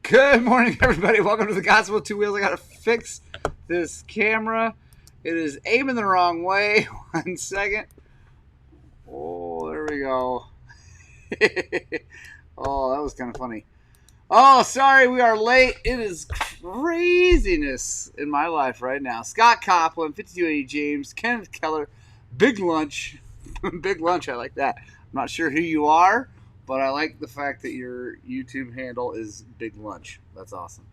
Good morning, everybody. Welcome to the Gospel of Two Wheels. I gotta fix this camera. It is aiming the wrong way. 1 second. Oh, there we go. Oh, that was kind of funny. Oh, sorry, we are late. It is craziness in my life right now. Scott Copeland, 5280 James, Kenneth Keller, Big Lunch. Big Lunch, I like that. I'm not sure who you are, but I like the fact that your YouTube handle is Big Lunch. That's awesome.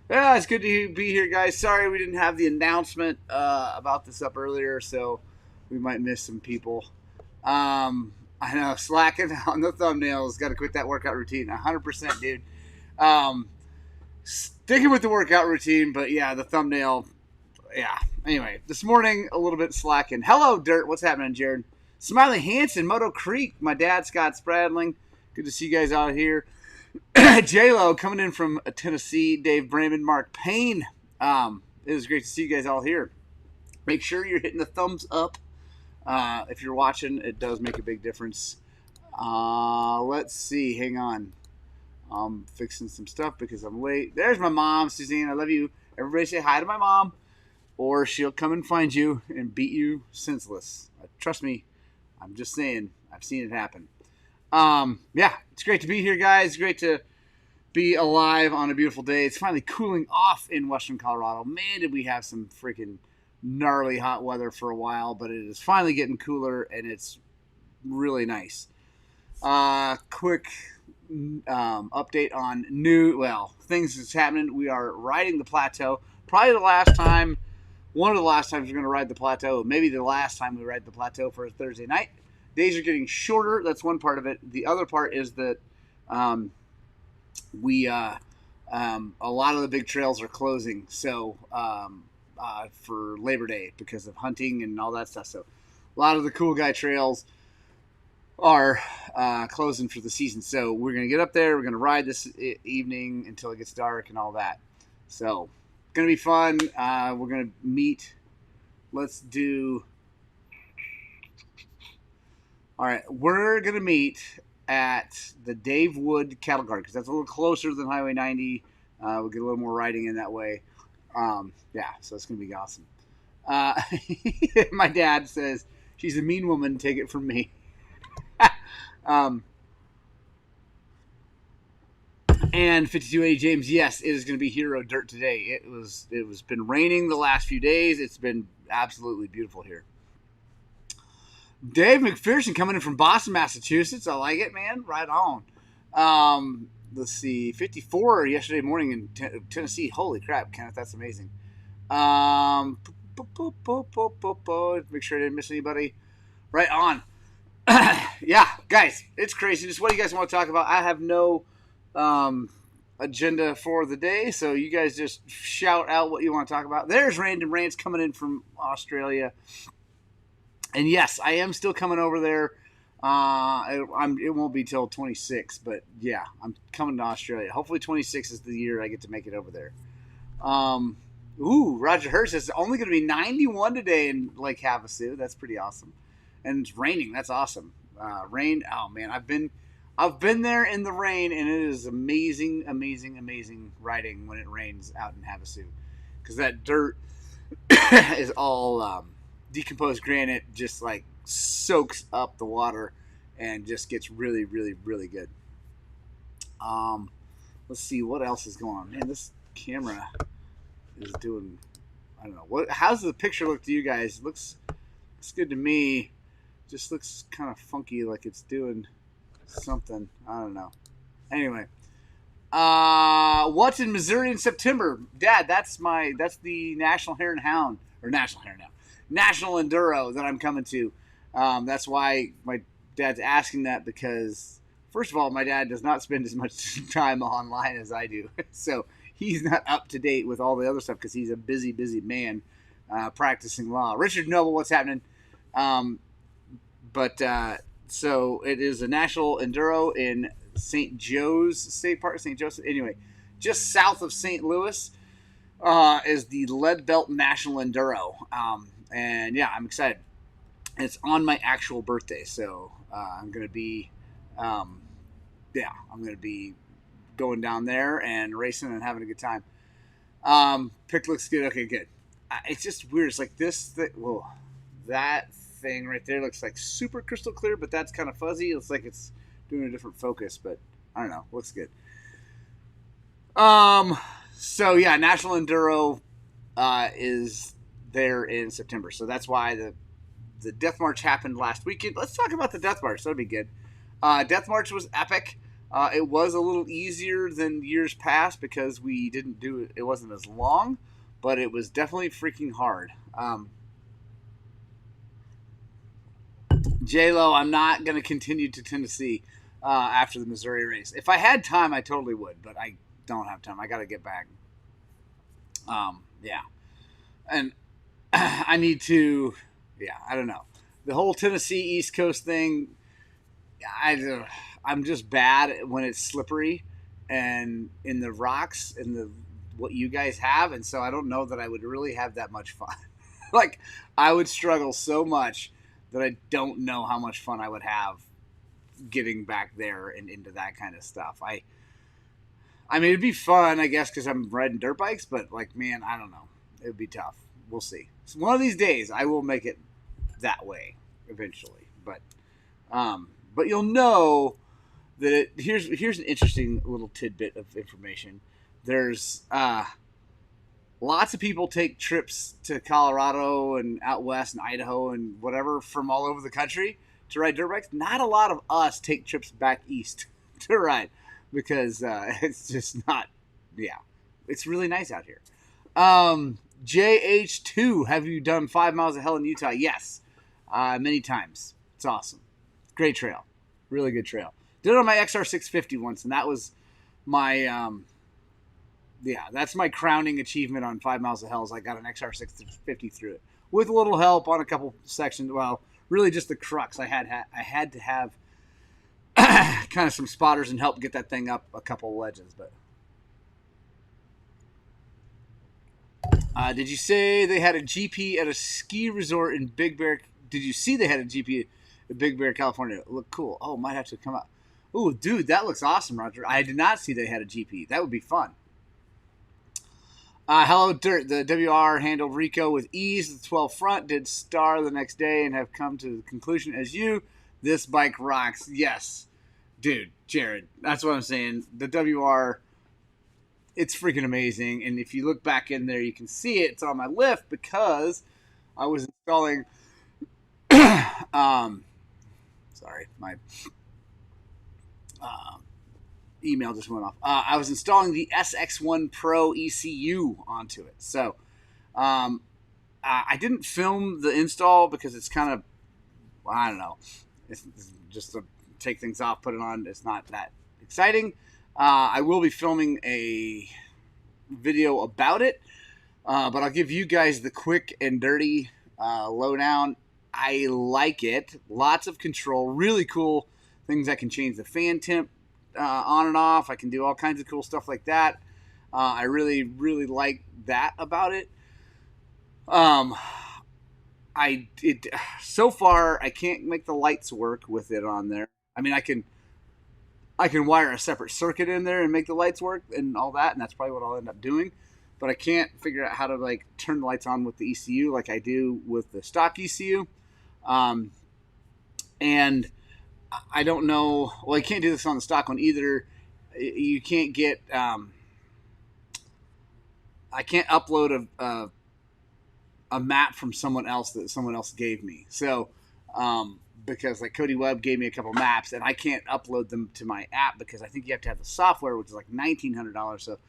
Yeah, it's good to be here, guys. Sorry we didn't have the announcement about this up earlier, so we might miss some people. I know, slacking on the thumbnails. Got to quit that workout routine. 100%, dude. Sticking with the workout routine, but yeah, the thumbnail. Yeah. Anyway, this morning, a little bit slacking. Hello, Dirt. What's happening, Jared? Smiley Hanson, Moto Creek. My dad, Scott Spradling. Good to see you guys out here. J-Lo coming in from Tennessee. Dave Brayman, Mark Payne. It is great to see you guys all here. Make sure you're hitting the thumbs up. If you're watching, it does make a big difference. Let's see. Hang on. I'm fixing some stuff because I'm late. There's my mom, Suzanne. I love you. Everybody say hi to my mom, or she'll come and find you and beat you senseless. Trust me. I'm just saying. I've seen it happen. Yeah, it's great to be here, guys. It's great to be alive on a beautiful day. It's finally cooling off in western Colorado. Man, did we have some freaking gnarly hot weather for a while, but it is finally getting cooler, and it's really nice. Quick update on things that's happening. We are riding the plateau. Probably one of the last times we're going to ride the plateau. Maybe the last time we ride the plateau for a Thursday night. Days are getting shorter. That's one part of it. The other part is that a lot of the big trails are closing. So for Labor Day because of hunting and all that stuff. So a lot of the cool guy trails are closing for the season. So we're going to get up there. We're going to ride this evening until it gets dark and all that. So it's going to be fun. We're going to meet. Let's do. All right. We're going to meet at the Dave Wood Cattle Guard because that's a little closer than Highway 90. We'll get a little more riding in that way. Yeah, so it's going to be awesome. My dad says, she's a mean woman. Take it from me. And 5280 James, yes, it is going to be Hero Dirt today. It was been raining the last few days. It's been absolutely beautiful here. Dave McPherson coming in from Boston, Massachusetts. I like it, man. Right on. Let's see, 54 yesterday morning in Tennessee. Holy crap, Kenneth, that's amazing. Make sure I didn't miss anybody. Right on. Yeah, guys, it's crazy. Just what do you guys want to talk about? I have no agenda for the day, so you guys just shout out what you want to talk about. There's Random Rants coming in from Australia. And yes, I am still coming over there. It won't be till 26, but yeah, I'm coming to Australia. Hopefully 26 is the year I get to make it over there. Roger Hurst says it's only going to be 91 today in Lake Havasu. That's pretty awesome. And it's raining. That's awesome. Rain. Oh man, I've been there in the rain, and it is amazing, amazing, amazing riding when it rains out in Havasu, because that dirt is all decomposed granite, just like soaks up the water and just gets really, really, really good. Let's see what else is going on. Man, this camera is doing. I don't know how's the picture look to you guys. Looks good to me. Just looks kind of funky, like it's doing something. I don't know. Anyway, what's in Missouri in September, Dad? That's the National Hare and Hound, or National Enduro that I'm coming to. That's why my dad's asking that, because first of all, my dad does not spend as much time online as I do, so he's not up to date with all the other stuff because he's a busy man practicing law. Richard Noble, what's happening? So it is a National Enduro in St. Joe's State Park, St. Joseph. Anyway, just south of St. Louis is the Lead Belt National Enduro. And yeah, I'm excited. It's on my actual birthday, so I'm going to be going down there and racing and having a good time. Pick looks good. Okay, good. It's just weird. It's like this. Whoa, that thing right there looks like super crystal clear, but that's kind of fuzzy. It's like it's doing a different focus, but I don't know. Looks good. So yeah, National Enduro is there in September. So that's why the Death March happened last weekend. Let's talk about the Death March. That'll be good. Death March was epic. It was a little easier than years past because we didn't do it. It wasn't as long, but it was definitely freaking hard. J-Lo, I'm not going to continue to Tennessee after the Missouri race. If I had time, I totally would, but I don't have time. I got to get back. Yeah. And I need to, I don't know. The whole Tennessee East Coast thing, I'm just bad when it's slippery and in the rocks and what you guys have, and so I don't know that I would really have that much fun. Like, I would struggle so much that I don't know how much fun I would have getting back there and into that kind of stuff. I mean, it'd be fun, I guess, because I'm riding dirt bikes, but, like, man, I don't know. It would be tough. We'll see. So one of these days, I will make it that way eventually. But you'll know that here's an interesting little tidbit of information. There's lots of people take trips to Colorado and out west and Idaho and whatever from all over the country to ride dirt bikes. Not a lot of us take trips back east to ride because it's just not, it's really nice out here. JH2, have you done 5 miles of hell in Utah? Yes, many times. It's awesome. Great trail. Really good trail. Did it on my XR650 once, and that was my, that's my crowning achievement on 5 miles of hell is I got an XR650 through it. With a little help on a couple sections. Well, really just the crux. I had to have kind of some spotters and help get that thing up a couple of ledges, but... did you say they had a GP at a ski resort in Big Bear? Did you see they had a GP at Big Bear, California? It looked cool. Oh, might have to come up. Oh, dude, that looks awesome, Roger. I did not see they had a GP. That would be fun. Hello, Dirt. The WR handled Rico with ease. The 12 front did star the next day and have come to the conclusion as you. This bike rocks. Yes. Dude, Jared, that's what I'm saying. The WR... it's freaking amazing, and if you look back in there, you can see it. It's on my lift because I was installing. Sorry, my email just went off. I was installing the SX1 Pro ECU onto it, so I didn't film the install because it's kind of, I don't know, it's just to take things off, put it on. It's not that exciting. I will be filming a video about it, but I'll give you guys the quick and dirty lowdown. I like it. Lots of control. Really cool things. I can change the fan temp on and off. I can do all kinds of cool stuff like that. I really, really like that about it. So far, I can't make the lights work with it on there. I mean, I can wire a separate circuit in there and make the lights work and all that, and that's probably what I'll end up doing. But I can't figure out how to like turn the lights on with the ECU like I do with the stock ECU. And I don't know. Well, you can't do this on the stock one either. You can't get. I can't upload a map from someone else that someone else gave me. So. Because like Cody Webb gave me a couple maps and I can't upload them to my app because I think you have to have the software, which is like $1,900. So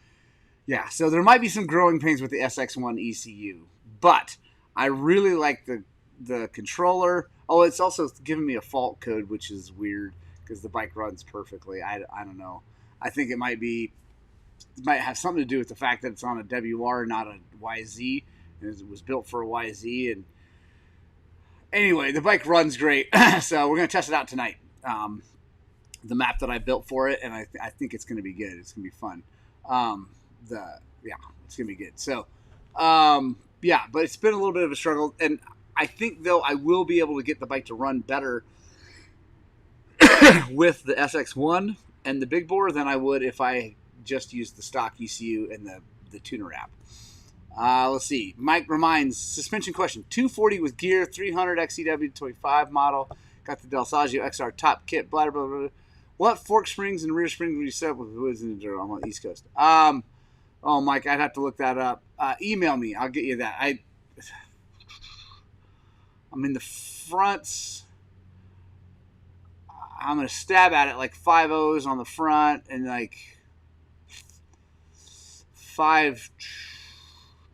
yeah, so there might be some growing pains with the SX1 ECU, but I really like the controller. Oh, it's also giving me a fault code, which is weird because the bike runs perfectly. I don't know. I think it might have something to do with the fact that it's on a WR, not a YZ, and it was built for a YZ. And anyway, the bike runs great, so we're going to test it out tonight. The map that I built for it, and I think it's going to be good. It's going to be fun. It's going to be good. So, but it's been a little bit of a struggle, and I think, though, I will be able to get the bike to run better with the SX1 and the big bore than I would if I just used the stock ECU and the tuner app. Let's see. Mike reminds, suspension question. 240 with gear, 300 XCW 25 model. Got the Del Saggio XR top kit, blah, blah, blah. What fork springs and rear springs would you set up with woods in the on the East Coast? Oh, Mike, I'd have to look that up. Email me. I'll get you that. I'm in the fronts. I'm going to stab at it like 5 O's on the front and like 5.2,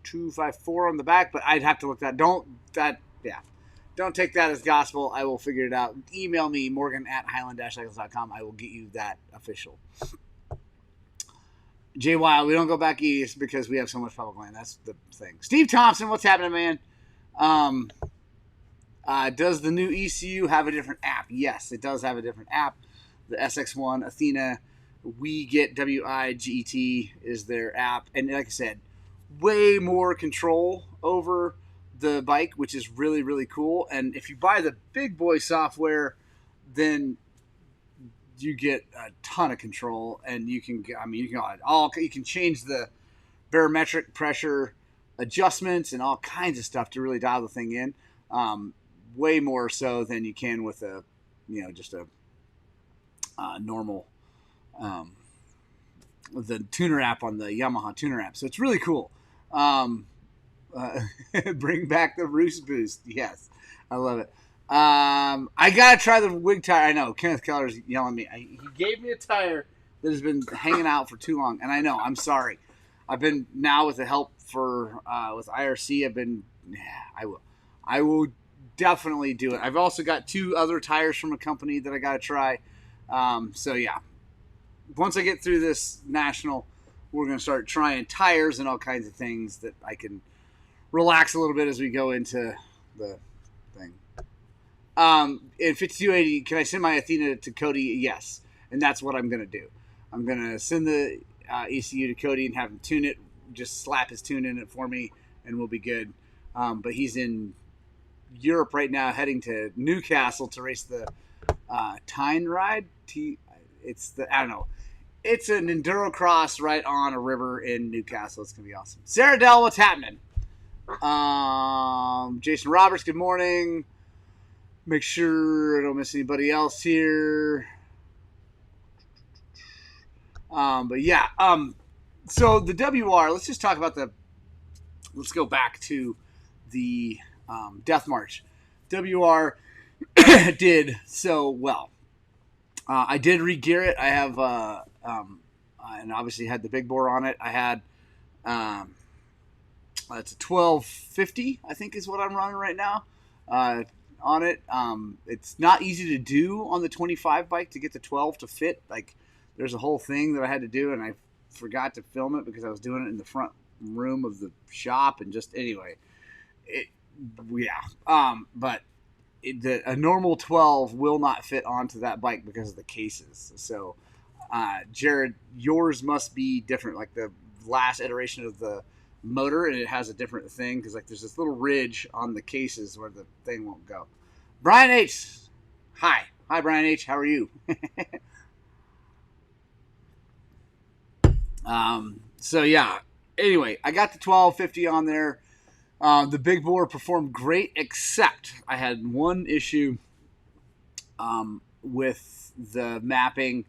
5.4 on the back, but I'd have to look that. Don't take that as gospel. I will figure it out. Email me, morgan@highland-cycles.com. I will get you that official. Jay Wild, we don't go back east because we have so much public land. That's the thing. Steve Thompson, what's happening, man? Does the new ECU have a different app? Yes, it does have a different app. The SX1 Athena We Get WIGET is their app. And like I said, way more control over the bike, which is really, really cool. And if you buy the big boy software, then you get a ton of control, and you can change the barometric pressure adjustments and all kinds of stuff to really dial the thing in. Way more so than you can with just a normal, the tuner app on the Yamaha tuner app. So it's really cool. Bring back the Roost Boost. Yes, I love it. I gotta try the wig tire. I know Kenneth Keller's yelling at me. He gave me a tire that has been hanging out for too long, and I know. I'm sorry. I've been now with the help with IRC. I will definitely do it. I've also got 2 other tires from a company that I gotta try. So yeah, once I get through this national, we're gonna start trying tires and all kinds of things that I can relax a little bit as we go into the thing. In 5280, can I send my Athena to Cody? Yes. And that's what I'm going to do. I'm going to send the ECU to Cody and have him tune it, just slap his tune in it for me, and we'll be good. But he's in Europe right now, heading to Newcastle to race the Tyne Ride. It's an enduro cross right on a river in Newcastle. It's going to be awesome. Sarah Dell, what's happening? Jason Roberts, good morning. Make sure I don't miss anybody else here. But yeah, so the WR, let's just talk about let's go back to the Death March. WR did so well. I did re-gear it. I have, and obviously had the big bore on it. I had, it's a 1250, I think is what I'm running right now. On it. It's not easy to do on the 25 bike to get the 12 to fit. Like, there's a whole thing that I had to do, and I forgot to film it because I was doing it in the front room of the shop, and just anyway, but a normal 12 will not fit onto that bike because of the cases. So, Jared, yours must be different, like the last iteration of the motor, and it has a different thing because like there's this little ridge on the cases where the thing won't go. Brian H, hi Brian H, how are you? So yeah, anyway, I got the 1250 on there. The big bore performed great, except I had one issue with the mapping.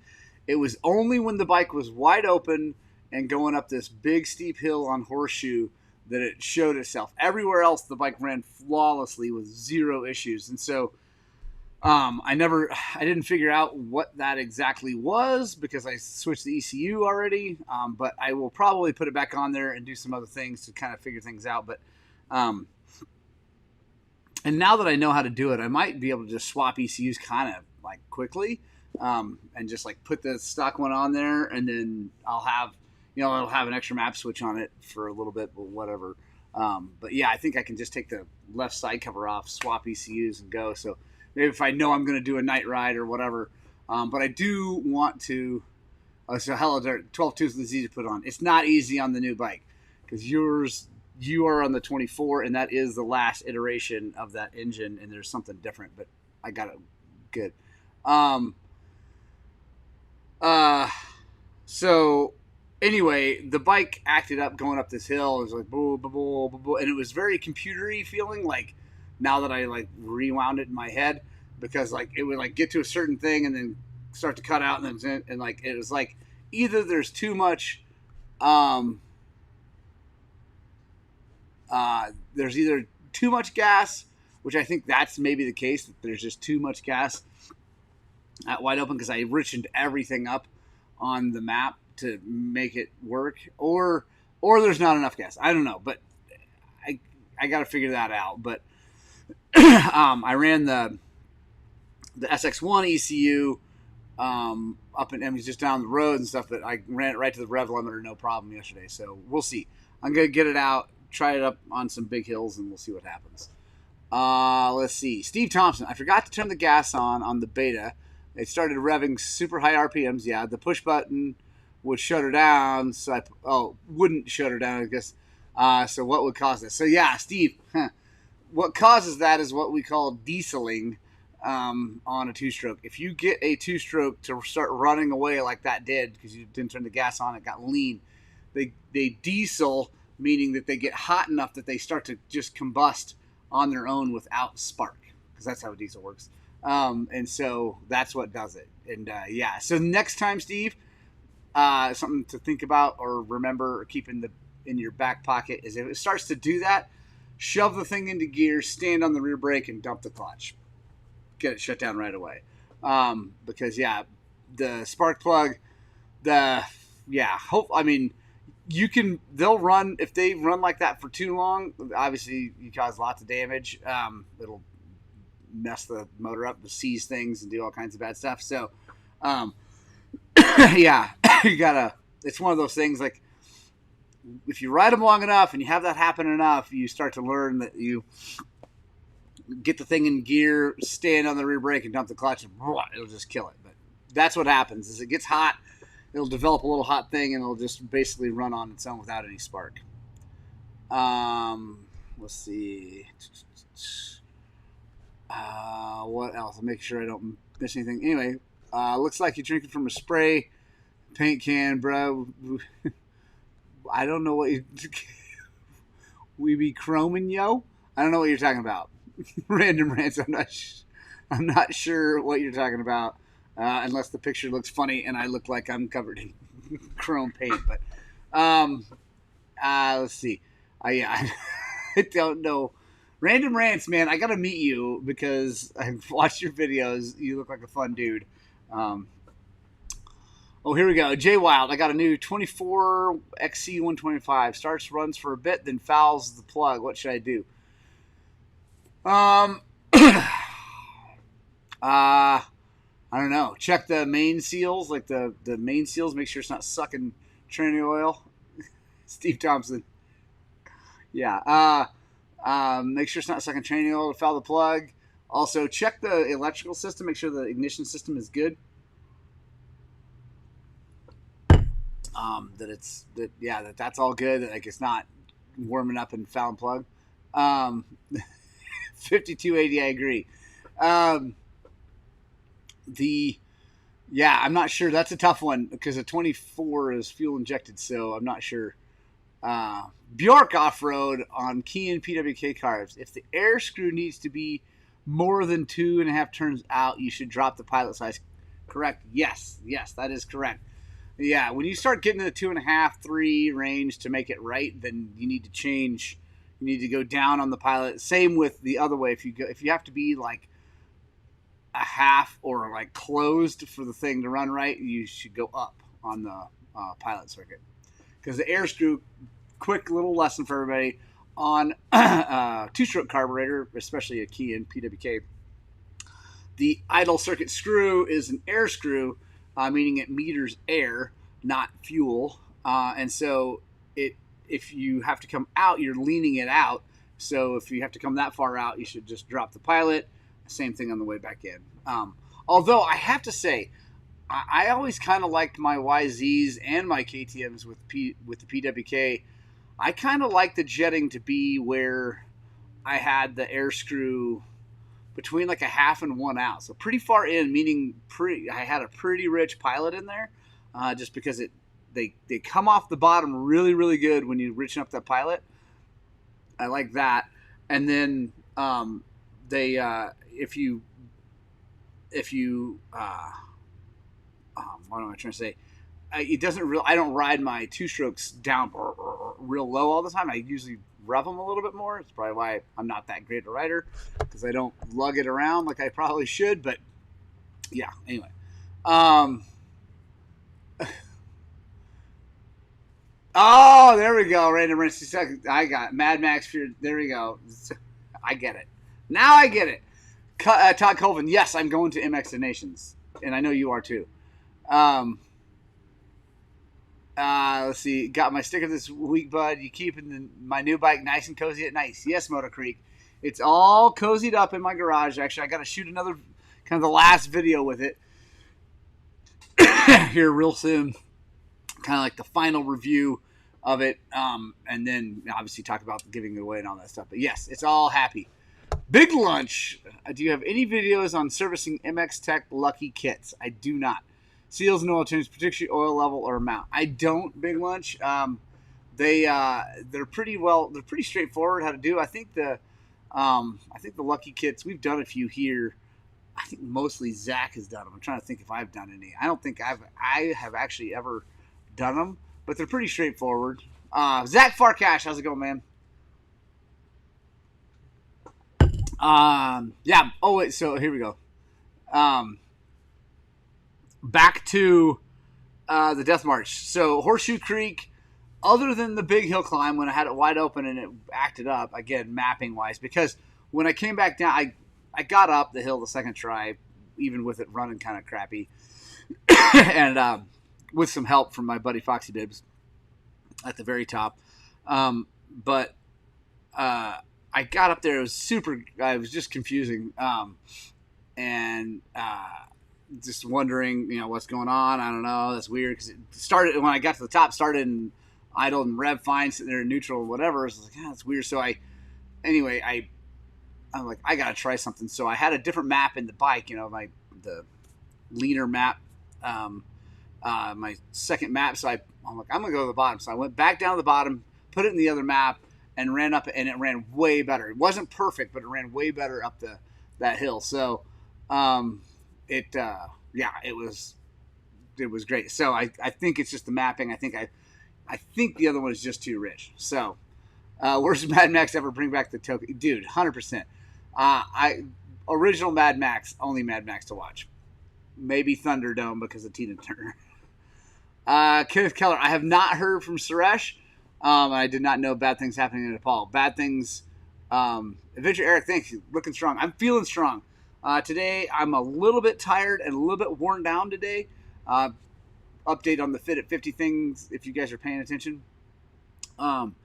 It was only when the bike was wide open and going up this big steep hill on Horseshoe that it showed itself. Everywhere else, the bike ran flawlessly with 0 issues. And so I didn't figure out what that exactly was because I switched the ECU already. But I will probably put it back on there and do some other things to kind of figure things out. But and now that I know how to do it, I might be able to just swap ECUs kind of like quickly and just like put the stock one on there, and then I'll have an extra map switch on it for a little bit, but whatever. But yeah, I think I can just take the left side cover off, swap ECUs, and go. So maybe if I know I'm going to do a night ride or whatever. But I do want to. So Hello Dirt 12.2 is easy to put on. It's not easy on the new bike because you are on the 24, and that is the last iteration of that engine, and there's something different. But I got it good. Uh, so anyway, the bike acted up going up this hill. It was like boo, boo, boo, boo, boo, and it was very computery feeling. Like now that I like rewound it in my head, because like it would like get to a certain thing and then start to cut out, and then and like it was like either there's too much, um, there's either too much gas, which I think that's maybe the case, that there's just too much gas at wide open because I richened everything up on the map to make it work, or there's not enough gas. I don't know, but I got to figure that out. But I ran the SX1 ECU up in, I mean, just down the road and stuff, but I ran it right to the rev limiter, no problem yesterday. So we'll see. I'm gonna get it out, try it up on some big hills, and we'll see what happens. Let's see. Steve Thompson. I forgot to turn the gas on the beta. It started revving super high RPMs. Yeah, the push button would shut her down. So wouldn't shut her down, I guess. So what would cause this? So yeah, Steve, what causes that is what we call dieseling on a two-stroke. If you get a two-stroke to start running away like that did because you didn't turn the gas on, it got lean. They diesel, meaning that they get hot enough that they start to just combust on their own without spark, because that's how a diesel works. And so that's what does it. And yeah, so next time, Steve, something to think about or remember or keep in your back pocket is if it starts to do that, shove the thing into gear, stand on the rear brake, and dump the clutch. Get it shut down right away. Because yeah, the spark plug, they'll run, if they run like that for too long, obviously you cause lots of damage. It'll mess the motor up, seize things, and do all kinds of bad stuff. So, yeah, it's one of those things, like, if you ride them long enough and you have that happen enough, you start to learn that you get the thing in gear, stand on the rear brake, and dump the clutch, and it'll just kill it. But that's what happens. As it gets hot, it'll develop a little hot thing, and it'll just basically run on its own without any spark. Let's see. What else? I'll make sure I don't miss anything. Anyway, looks like you're drinking from a spray paint can, bro. I don't know what you... We be chroming, yo? I don't know what you're talking about. Random rants. I'm not sure what you're talking about, unless the picture looks funny and I look like I'm covered in chrome paint. But let's see. I don't know. Random rants, man. I gotta meet you because I've watched your videos. You look like a fun dude. Oh, here we go. Jay Wild. I got a new 24 XC 125. Starts, runs for a bit, then fouls the plug. What should I do? I don't know. Check the main seals, like the main seals. Make sure it's not sucking tranny oil. Steve Thompson. Yeah. Make sure it's not sucking tranny oil to foul the plug. Also, check the electrical system. Make sure the ignition system is good. That's all good. That, like, it's not warming up and fouling plug. 5280, I agree. I'm not sure. That's a tough one because a 24 is fuel injected, so I'm not sure. Bjork off-road on Key and PWK cars. If the air screw needs to be more than 2.5 turns out, you should drop the pilot size. Correct? Yes, that is correct. Yeah, when you start getting to the 2.5, 3 range to make it right, then you need to change. You need to go down on the pilot. Same with the other way. If you have to be like a half or like closed for the thing to run right, you should go up on the pilot circuit. Because the air screw, quick little lesson for everybody on two-stroke carburetor, especially a Key and PWK. The idle circuit screw is an air screw, meaning it meters air, not fuel. And so if you have to come out, you're leaning it out. So if you have to come that far out, you should just drop the pilot. Same thing on the way back in. Although I have to say, I always kind of liked my YZs and my KTMs with the PWK. I kind of like the jetting to be where I had the air screw between like a half and 1 ounce. So pretty far in, meaning I had a pretty rich pilot in there, just because they come off the bottom really, really good when you richen up that pilot. I like that. And then if you what am I trying to say? It doesn't real. I don't ride my 2-strokes down real low all the time. I usually rev them a little bit more. It's probably why I'm not that great a rider, because I don't lug it around like I probably should. But yeah, anyway. Oh, there we go. Random Ranch 2 seconds. I got Mad Max Fear. There we go. I get it. Now I get it. Todd Colvin. Yes, I'm going to MX Nations, and I know you are too. Let's see. Got my sticker this week, bud. You keeping my new bike nice and cozy at night? Yes, Moto Creek. It's all cozied up in my garage. Actually, I got to shoot another kind of the last video with it here real soon. Kind of like the final review of it, and then obviously talk about giving it away and all that stuff. But yes, it's all happy. Big Lunch. Do you have any videos on servicing MX Tech Lucky kits? I do not. Seals and oil change, particularly oil level or amount. I don't. Big Lunch. They're pretty well. They're pretty straightforward how to do. I think the Lucky kits, we've done a few here. I think mostly Zach has done them. I'm trying to think if I've done any. I don't think I have actually ever done them, but they're pretty straightforward. Zach Farcash, how's it going, man? Yeah. Oh wait, so here we go. Back to the Death March. So Horseshoe Creek, other than the big hill climb when I had it wide open and it acted up, again, mapping wise, because when I came back down, I got up the hill the second try, even with it running kind of crappy, and with some help from my buddy Foxy Bibbs at the very top. But I got up there. It was just confusing. And just wondering, what's going on. I don't know. That's weird because it started when I got to the top, started in idle and rev fine, sitting there in neutral and whatever. So I was like, that's weird. So I'm like, I got to try something. So I had a different map in the bike, the leaner map, my second map. So I'm like, I'm going to go to the bottom. So I went back down to the bottom, put it in the other map, and ran up, and it ran way better. It wasn't perfect, but it ran way better up that hill. So, it was great. So I think it's just the mapping. I think the other one is just too rich. So, where's Mad Max ever bring back the token? Dude, 100%. Original Mad Max, only Mad Max to watch. Maybe Thunderdome because of Tina Turner. Kenneth Keller, I have not heard from Suresh. I did not know bad things happening in Nepal. Bad things. Adventure Eric, thanks. Looking strong. I'm feeling strong. Today, I'm a little bit tired and a little bit worn down today. Update on the Fit at 50 things if you guys are paying attention. I'm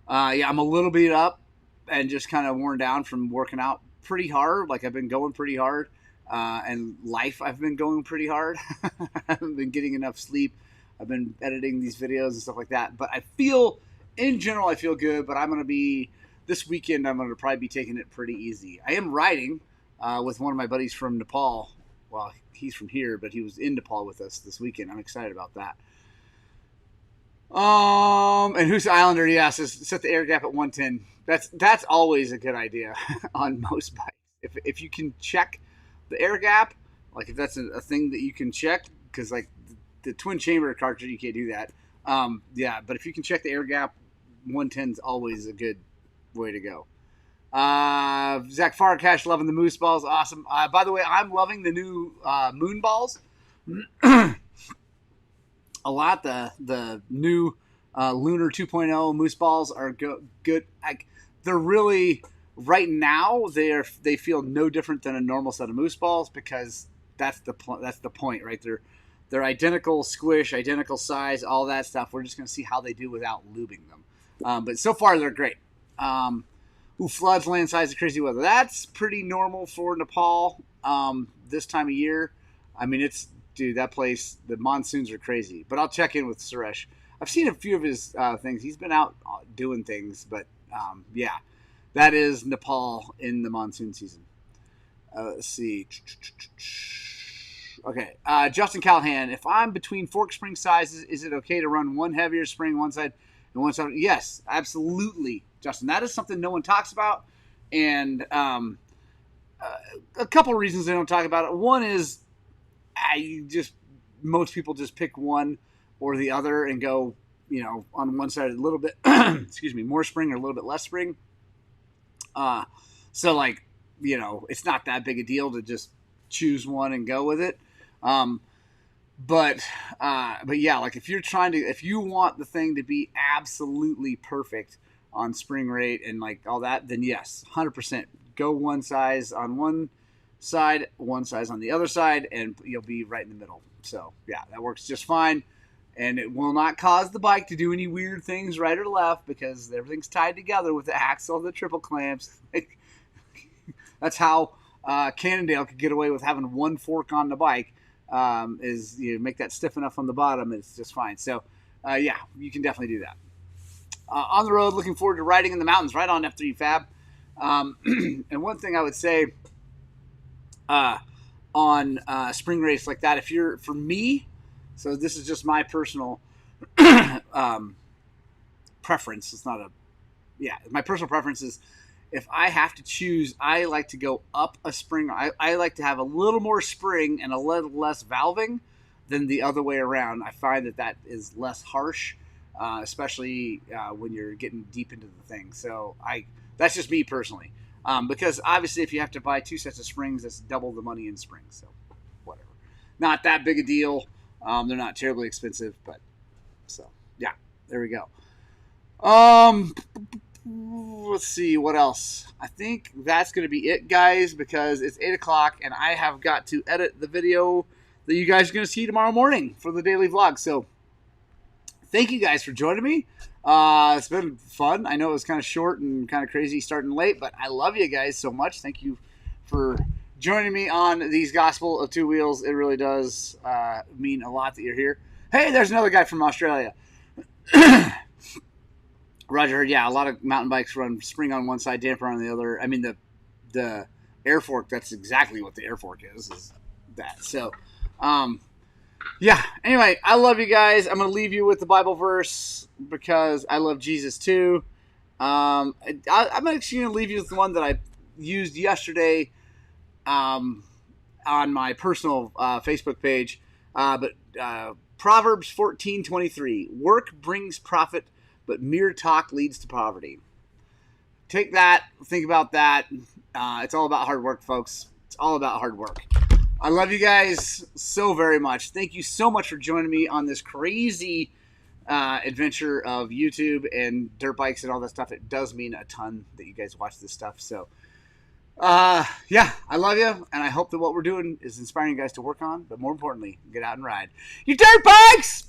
a little beat up and just kind of worn down from working out pretty hard. Like I've been going pretty hard. And life, I've been going pretty hard. I haven't been getting enough sleep. I've been editing these videos and stuff like that. But in general, I feel good. But this weekend, I'm going to probably be taking it pretty easy. I am riding with one of my buddies from Nepal. Well, he's from here, but he was in Nepal with us this weekend. I'm excited about that. And Who's Islander? Yeah, says set the air gap at 110. That's always a good idea on most bikes. If you can check the air gap, like if that's a thing that you can check, because like the twin chamber cartridge, you can't do that. But if you can check the air gap, 110 is always a good way to go. Zach Farcash loving the moose balls, awesome. By the way, I'm loving the new moon balls a lot. The new Lunar 2.0 moose balls are good. They're really right now. They feel no different than a normal set of moose balls because that's the point, right? They're identical squish, identical size, all that stuff. We're just going to see how they do without lubing them. But so far they're great. Floods, landslides, crazy weather. That's pretty normal for Nepal this time of year. I mean, that place, the monsoons are crazy. But I'll check in with Suresh. I've seen a few of his things. He's been out doing things, but that is Nepal in the monsoon season. Let's see. Okay, Justin Callahan. If I'm between fork spring sizes, is it okay to run one heavier spring one side and one side? Yes, absolutely, Justin. That is something no one talks about, and a couple of reasons they don't talk about it. One is most people just pick one or the other and go, on one side a little bit, excuse me, more spring or a little bit less spring. So like, it's not that big a deal to just choose one and go with it. But yeah, like if you want the thing to be absolutely perfect on spring rate and like all that, then yes, 100% go one size on one side, one size on the other side, and you'll be right in the middle. So yeah, that works just fine. And it will not cause the bike to do any weird things right or left because everything's tied together with the axle and the triple clamps. That's how Cannondale could get away with having one fork on the bike, is make that stiff enough on the bottom, it's just fine. So, yeah, you can definitely do that. On the road, looking forward to riding in the mountains, right on F3 Fab. And one thing I would say on spring race like that, for me, so this is just my personal preference. My personal preference is if I have to choose, I like to go up a spring. I like to have a little more spring and a little less valving than the other way around. I find that is less harsh, especially when you're getting deep into the thing. So that's just me personally. Because obviously if you have to buy 2 sets of springs, that's double the money in springs. So whatever. Not that big a deal. They're not terribly expensive, but so yeah, there we go. Let's see what else. I think that's going to be it, guys, because it's 8 o'clock and I have got to edit the video that you guys are going to see tomorrow morning for the daily vlog. So thank you guys for joining me. It's been fun. I know it was kind of short and kind of crazy starting late, but I love you guys so much. Thank you for joining me on these Gospel of Two Wheels. It really does mean a lot that you're here. Hey, there's another guy from Australia. Roger heard, yeah, a lot of mountain bikes run spring on one side, damper on the other. I mean, the air fork, that's exactly what the air fork is that. So, yeah. Anyway, I love you guys. I'm going to leave you with the Bible verse because I love Jesus too. I'm actually going to leave you with the one that I used yesterday on my personal Facebook page. But Proverbs 14:23, work brings profit, but mere talk leads to poverty. Take that, think about that. It's all about hard work, folks. It's all about hard work. I love you guys so very much. Thank you so much for joining me on this crazy adventure of YouTube and dirt bikes and all that stuff. It does mean a ton that you guys watch this stuff. So, yeah, I love you, and I hope that what we're doing is inspiring you guys to work on, but more importantly, get out and ride. You dirt bikes!